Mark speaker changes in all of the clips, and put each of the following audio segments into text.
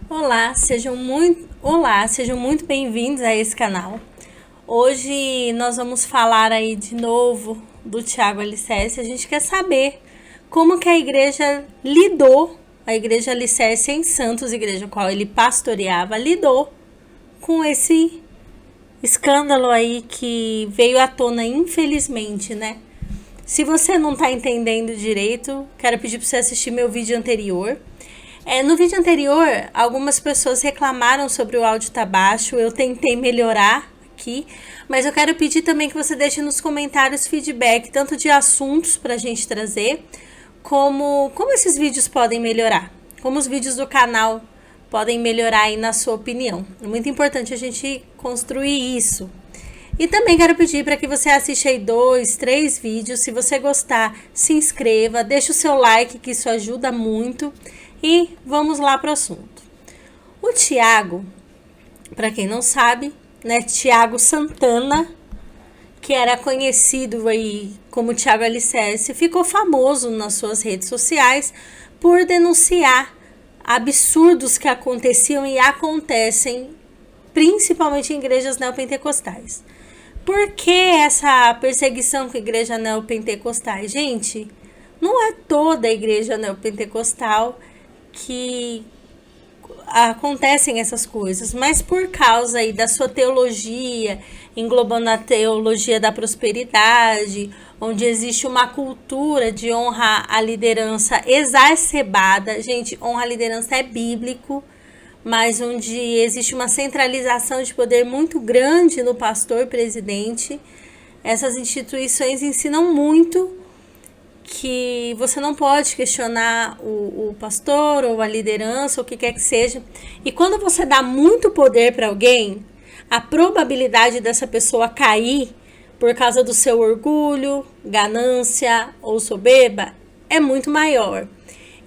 Speaker 1: Olá, sejam muito bem-vindos a esse canal. Hoje nós vamos falar aí de novo do Tiago Alicerce. A gente quer saber como que a igreja lidou, a igreja Alicerce em Santos, igreja qual ele pastoreava, lidou com esse escândalo aí que veio à tona, infelizmente, né? Se você não tá entendendo direito, quero pedir para você assistir meu vídeo anterior. No vídeo anterior, algumas pessoas reclamaram sobre o áudio tá baixo. Eu tentei melhorar aqui, mas eu quero pedir também que você deixe nos comentários feedback, tanto de assuntos pra gente trazer, como esses vídeos podem melhorar, como os vídeos do canal podem melhorar aí na sua opinião. É muito importante a gente construir isso. E também quero pedir para que você assista aí 2, 3 vídeos. Se você gostar, se inscreva, deixe o seu like, que isso ajuda muito. E vamos lá para o assunto. O Tiago, para quem não sabe, né, Tiago Santana, que era conhecido aí como Tiago Alicerce, ficou famoso nas suas redes sociais por denunciar absurdos que aconteciam e acontecem principalmente em igrejas neopentecostais. Por que essa perseguição com a igreja neopentecostal? Gente, não é toda a igreja neopentecostal que acontecem essas coisas, mas por causa aí da sua teologia, englobando a teologia da prosperidade, onde existe uma cultura de honra à liderança exacerbada. Gente, honra à liderança é bíblico, mas onde existe uma centralização de poder muito grande no pastor presidente. Essas instituições ensinam muito que você não pode questionar o pastor ou a liderança, ou o que quer que seja. E quando você dá muito poder para alguém, a probabilidade dessa pessoa cair por causa do seu orgulho, ganância ou soberba é muito maior.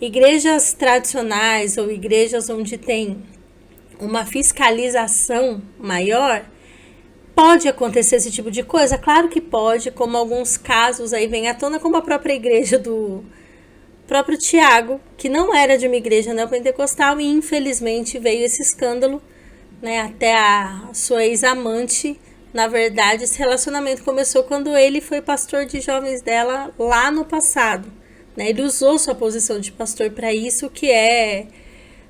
Speaker 1: Igrejas tradicionais ou igrejas onde tem uma fiscalização maior, pode acontecer esse tipo de coisa? Claro que pode, como alguns casos aí vem à tona, como a própria igreja do próprio Tiago, que não era de uma igreja neopentecostal e infelizmente veio esse escândalo, né? Até a sua ex-amante. Na verdade, esse relacionamento começou quando ele foi pastor de jovens dela lá no passado, né? Ele usou sua posição de pastor para isso, que é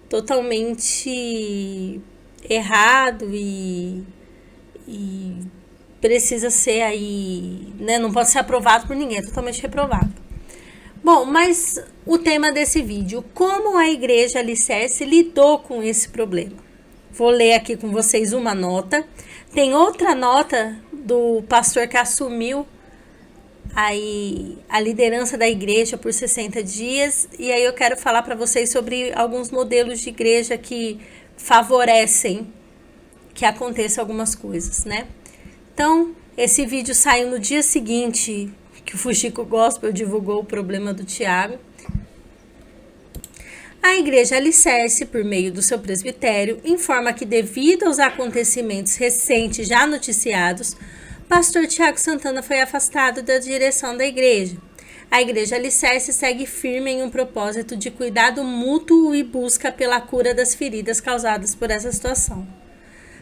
Speaker 1: totalmente errado e precisa ser aí, né? Não pode ser aprovado por ninguém, é totalmente reprovado. Bom, mas o tema desse vídeo, como a igreja Alicerce lidou com esse problema? Vou ler aqui com vocês uma nota. Tem outra nota do pastor que assumiu aí a liderança da igreja por 60 dias. E aí eu quero falar para vocês sobre alguns modelos de igreja que favorecem que aconteça algumas coisas, né? Então, esse vídeo saiu no dia seguinte que o Fuxico Gospel divulgou o problema do Tiago. A igreja Alicerce, por meio do seu presbitério, informa que devido aos acontecimentos recentes já noticiados, pastor Tiago Santana foi afastado da direção da igreja. A igreja Alicerce segue firme em um propósito de cuidado mútuo e busca pela cura das feridas causadas por essa situação.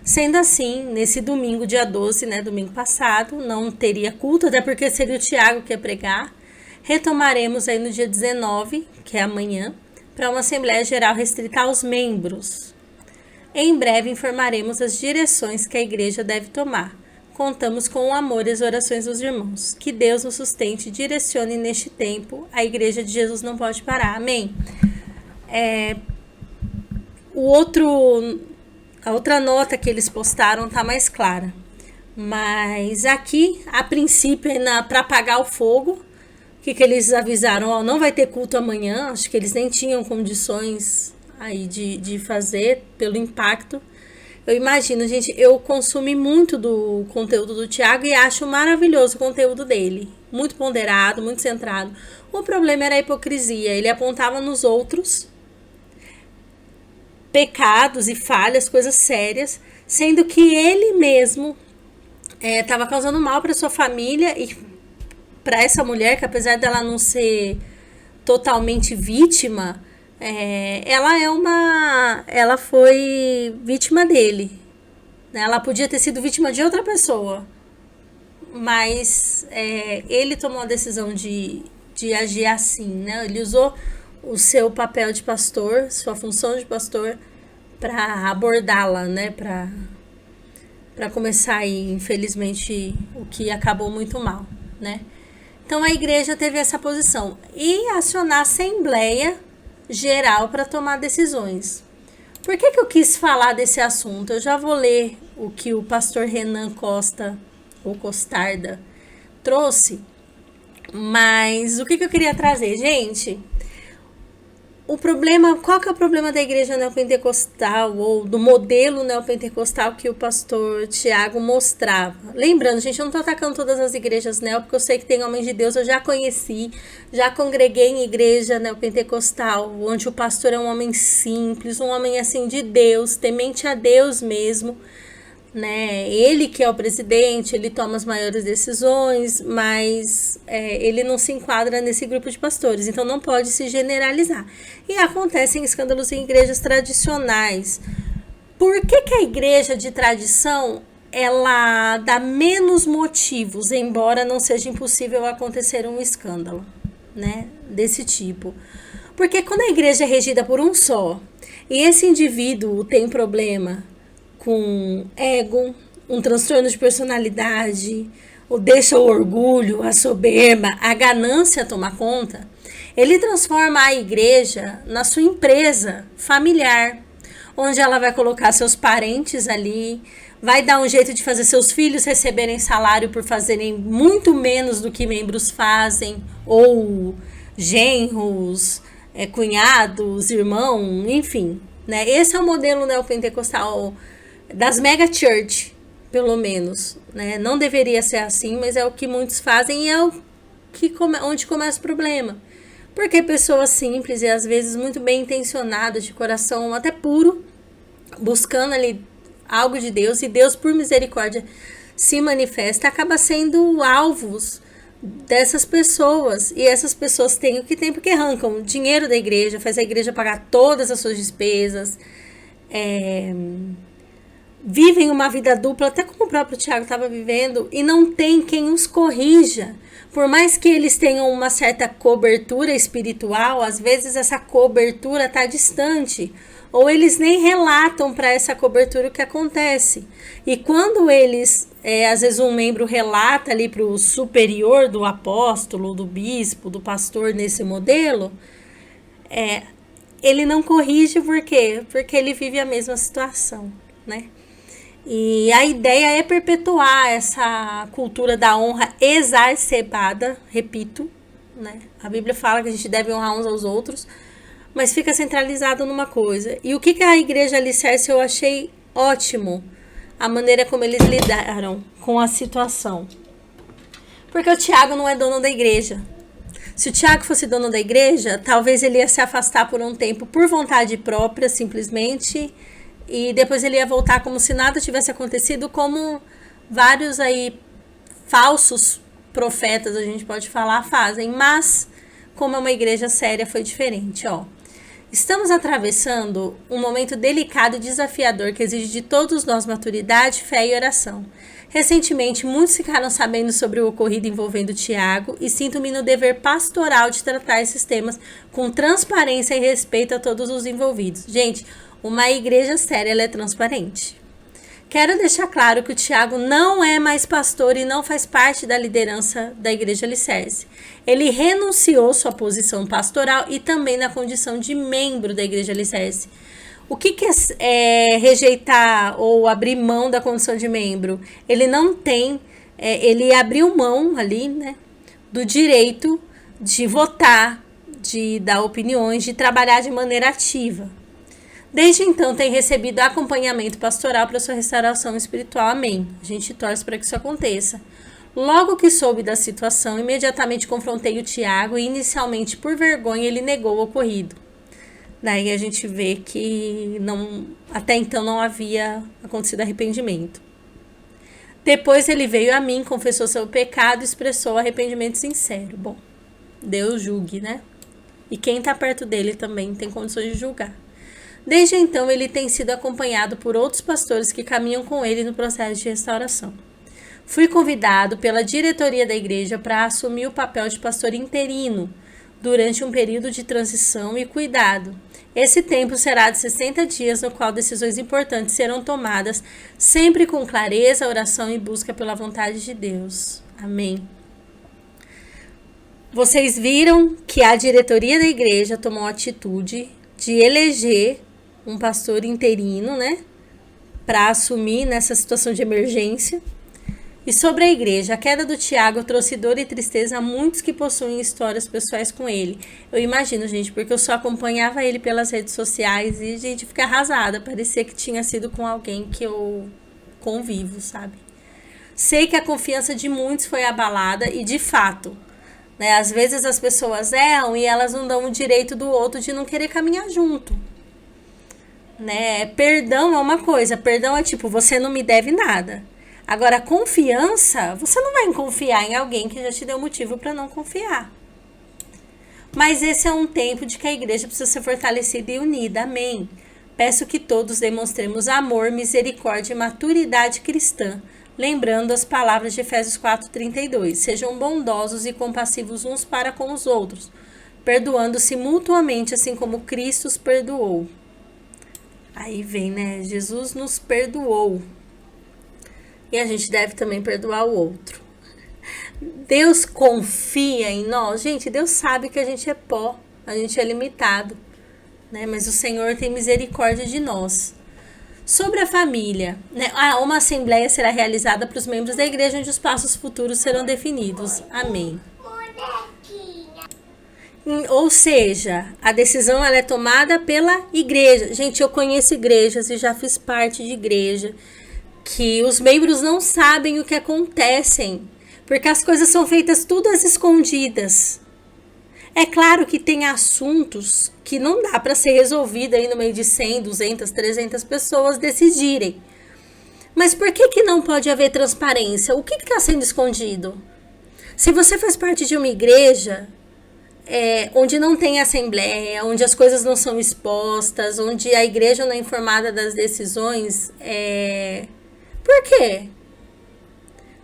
Speaker 1: Sendo assim, nesse domingo, dia 12, né, domingo passado, não teria culto, até porque seria o Tiago que ia pregar. Retomaremos aí no dia 19, que é amanhã, para uma Assembleia Geral restrita aos membros. Em breve informaremos as direções que a igreja deve tomar. Contamos com o amor e as orações dos irmãos. Que Deus nos sustente e direcione neste tempo. A igreja de Jesus não pode parar. Amém? A outra nota que eles postaram tá mais clara. Mas aqui, a princípio, para apagar o fogo, o que eles avisaram? Ó, não vai ter culto amanhã. Acho que eles nem tinham condições aí de fazer pelo impacto. Eu imagino, gente, eu consumi muito do conteúdo do Tiago e acho maravilhoso o conteúdo dele. Muito ponderado, muito centrado. O problema era a hipocrisia. Ele apontava nos outros pecados e falhas, coisas sérias, sendo que ele mesmo estava causando mal para sua família e para essa mulher, que apesar dela não ser totalmente vítima, ela foi vítima dele, né? Ela podia ter sido vítima de outra pessoa, mas ele tomou a decisão de agir assim, né? Ele usou o seu papel de pastor, sua função de pastor, para abordá-la, né? Para começar aí, infelizmente, o que acabou muito mal, né? Então a igreja teve essa posição e acionar a Assembleia Geral para tomar decisões. Por que eu quis falar desse assunto? Eu já vou ler o que o pastor Renan Costa, ou Costarda, trouxe, mas o que eu queria trazer, gente? O problema, qual que é o problema da igreja neopentecostal ou do modelo neopentecostal que o pastor Tiago mostrava? Lembrando, gente, eu não estou atacando todas as igrejas neo, porque eu sei que tem homens de Deus, eu já conheci, já congreguei em igreja neopentecostal, onde o pastor é um homem simples, um homem assim de Deus, temente a Deus mesmo, né? Ele que é o presidente, ele toma as maiores decisões, mas ele não se enquadra nesse grupo de pastores, então não pode se generalizar. E acontecem escândalos em igrejas tradicionais. Por que a igreja de tradição ela dá menos motivos, embora não seja impossível acontecer um escândalo, né, desse tipo? Porque quando a igreja é regida por um só, e esse indivíduo tem problema com ego, um transtorno de personalidade, ou deixa o orgulho, a soberba, a ganância tomar conta, ele transforma a igreja na sua empresa familiar, onde ela vai colocar seus parentes ali, vai dar um jeito de fazer seus filhos receberem salário por fazerem muito menos do que membros fazem, ou genros, cunhados, irmão, enfim, né? Esse é o modelo neopentecostal das mega church, pelo menos, né? Não deveria ser assim, mas é o que muitos fazem e é onde começa o problema. Porque pessoas simples e às vezes muito bem intencionadas, de coração até puro, buscando ali algo de Deus, e Deus por misericórdia se manifesta, acaba sendo alvos dessas pessoas, e essas pessoas têm o que tem porque arrancam dinheiro da igreja, faz a igreja pagar todas as suas despesas, vivem uma vida dupla, até como o próprio Tiago estava vivendo, e não tem quem os corrija. Por mais que eles tenham uma certa cobertura espiritual, às vezes essa cobertura está distante, ou eles nem relatam para essa cobertura o que acontece. E quando eles, às vezes um membro relata ali para o superior do apóstolo, do bispo, do pastor nesse modelo, ele não corrige por quê? Porque ele vive a mesma situação, né? E a ideia é perpetuar essa cultura da honra exacerbada, repito, né? A Bíblia fala que a gente deve honrar uns aos outros, mas fica centralizado numa coisa. E o que a igreja alicerce eu achei ótimo, a maneira como eles lidaram com a situação. Porque o Tiago não é dono da igreja. Se o Tiago fosse dono da igreja, talvez ele ia se afastar por um tempo por vontade própria, simplesmente, e depois ele ia voltar como se nada tivesse acontecido, como vários aí falsos profetas, a gente pode falar, fazem. Mas, como é uma igreja séria, foi diferente, ó. Estamos atravessando um momento delicado e desafiador que exige de todos nós maturidade, fé e oração. Recentemente, muitos ficaram sabendo sobre o ocorrido envolvendo Tiago e sinto-me no dever pastoral de tratar esses temas com transparência e respeito a todos os envolvidos. Gente, uma igreja séria, ela é transparente. Quero deixar claro que o Tiago não é mais pastor e não faz parte da liderança da Igreja Alicerce. Ele renunciou sua posição pastoral e também na condição de membro da Igreja Alicerce. O que é rejeitar ou abrir mão da condição de membro? Ele não tem, ele abriu mão ali, né, do direito de votar, de dar opiniões, de trabalhar de maneira ativa. Desde então, tem recebido acompanhamento pastoral para sua restauração espiritual. Amém. A gente torce para que isso aconteça. Logo que soube da situação, imediatamente confrontei o Tiago e, inicialmente, por vergonha, ele negou o ocorrido. Daí a gente vê que até então não havia acontecido arrependimento. Depois ele veio a mim, confessou seu pecado e expressou arrependimento sincero. Bom, Deus julgue, né? E quem está perto dele também tem condições de julgar. Desde então, ele tem sido acompanhado por outros pastores que caminham com ele no processo de restauração. Fui convidado pela diretoria da igreja para assumir o papel de pastor interino durante um período de transição e cuidado. Esse tempo será de 60 dias, no qual decisões importantes serão tomadas, sempre com clareza, oração e busca pela vontade de Deus. Amém. Vocês viram que a diretoria da igreja tomou a atitude de eleger um pastor interino, né, para assumir nessa situação de emergência. E sobre a igreja, a queda do Tiago trouxe dor e tristeza a muitos que possuem histórias pessoais com ele. Eu imagino, gente, porque eu só acompanhava ele pelas redes sociais e a gente fica arrasada. Parecia que tinha sido com alguém que eu convivo, sabe? Sei que a confiança de muitos foi abalada e, de fato, né, às vezes as pessoas erram e elas não dão o direito do outro de não querer caminhar junto. Né? Perdão é uma coisa, perdão é tipo, você não me deve nada. Agora, confiança, você não vai confiar em alguém que já te deu motivo para não confiar. Mas esse é um tempo de que a igreja precisa ser fortalecida e unida. Amém. Peço que todos demonstremos amor, misericórdia e maturidade cristã, lembrando as palavras de Efésios 4:32. Sejam bondosos e compassivos uns para com os outros, perdoando-se mutuamente, assim como Cristo os perdoou. Aí vem, né? Jesus nos perdoou. E a gente deve também perdoar o outro. Deus confia em nós. Gente, Deus sabe que a gente é pó, a gente é limitado, né? Mas o Senhor tem misericórdia de nós. Sobre a família, né? Uma assembleia será realizada para os membros da igreja, onde os passos futuros serão definidos. Amém. Ou seja, a decisão ela é tomada pela igreja. Gente, eu conheço igrejas e já fiz parte de igreja que os membros não sabem o que acontecem, porque as coisas são feitas todas escondidas. É claro que tem assuntos que não dá para ser resolvido aí no meio de 100, 200, 300 pessoas decidirem. Mas por que não pode haver transparência? O que está sendo escondido? Se você faz parte de uma igreja onde não tem assembleia, onde as coisas não são expostas, onde a igreja não é informada das decisões, por quê?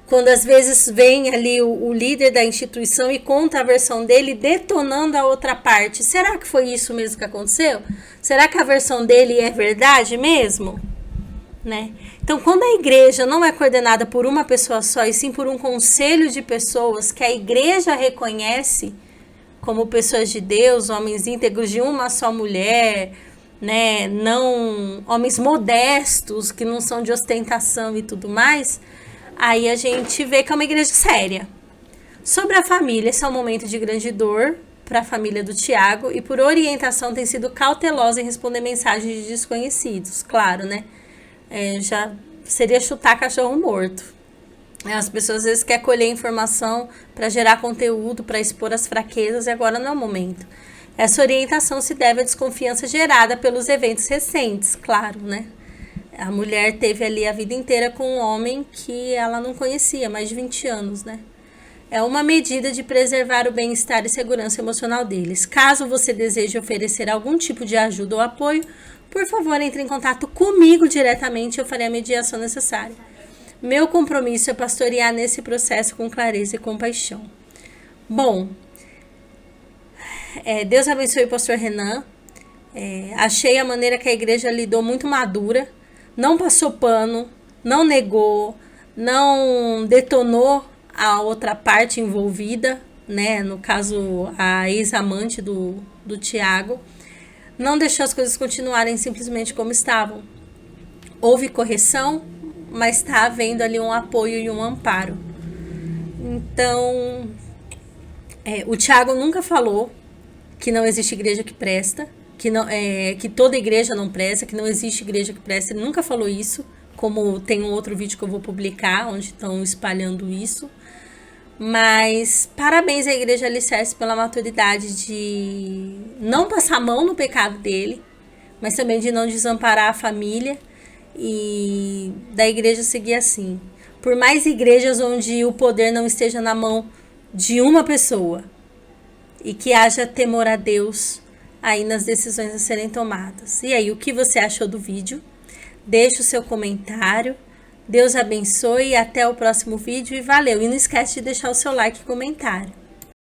Speaker 1: Quando às vezes vem ali o líder da instituição e conta a versão dele detonando a outra parte. Será que foi isso mesmo que aconteceu? Será que a versão dele é verdade mesmo? Né? Então, quando a igreja não é coordenada por uma pessoa só, e sim por um conselho de pessoas que a igreja reconhece como pessoas de Deus, homens íntegros de uma só mulher, né, não homens modestos, que não são de ostentação e tudo mais, aí a gente vê que é uma igreja séria. Sobre a família, esse é um momento de grande dor para a família do Tiago e por orientação tem sido cautelosa em responder mensagens de desconhecidos, claro, né? Já seria chutar cachorro morto. As pessoas às vezes querem colher informação para gerar conteúdo, para expor as fraquezas e agora não é o momento. Essa orientação se deve à desconfiança gerada pelos eventos recentes, claro, né? A mulher teve ali a vida inteira com um homem que ela não conhecia, mais de 20 anos, né? É uma medida de preservar o bem-estar e segurança emocional deles. Caso você deseje oferecer algum tipo de ajuda ou apoio, por favor, entre em contato comigo diretamente, eu farei a mediação necessária. Meu compromisso é pastorear nesse processo com clareza e compaixão. Bom, Deus abençoe o pastor Renan. Achei a maneira que a igreja lidou muito madura. Não passou pano, não negou, não detonou a outra parte envolvida, né? No caso, a ex-amante do Tiago. Não deixou as coisas continuarem simplesmente como estavam. Houve correção, mas está havendo ali um apoio e um amparo. Então, o Tiago nunca falou que não existe igreja que presta, que toda igreja não presta, que não existe igreja que presta. Ele nunca falou isso, como tem um outro vídeo que eu vou publicar, onde estão espalhando isso. Mas parabéns à Igreja Alicerce pela maturidade de não passar a mão no pecado dele, mas também de não desamparar a família e da igreja seguir assim. Por mais igrejas onde o poder não esteja na mão de uma pessoa, e que haja temor a Deus aí nas decisões a serem tomadas. E aí, o que você achou do vídeo? Deixe o seu comentário. Deus abençoe e até o próximo vídeo e valeu! E não esquece de deixar o seu like e comentário.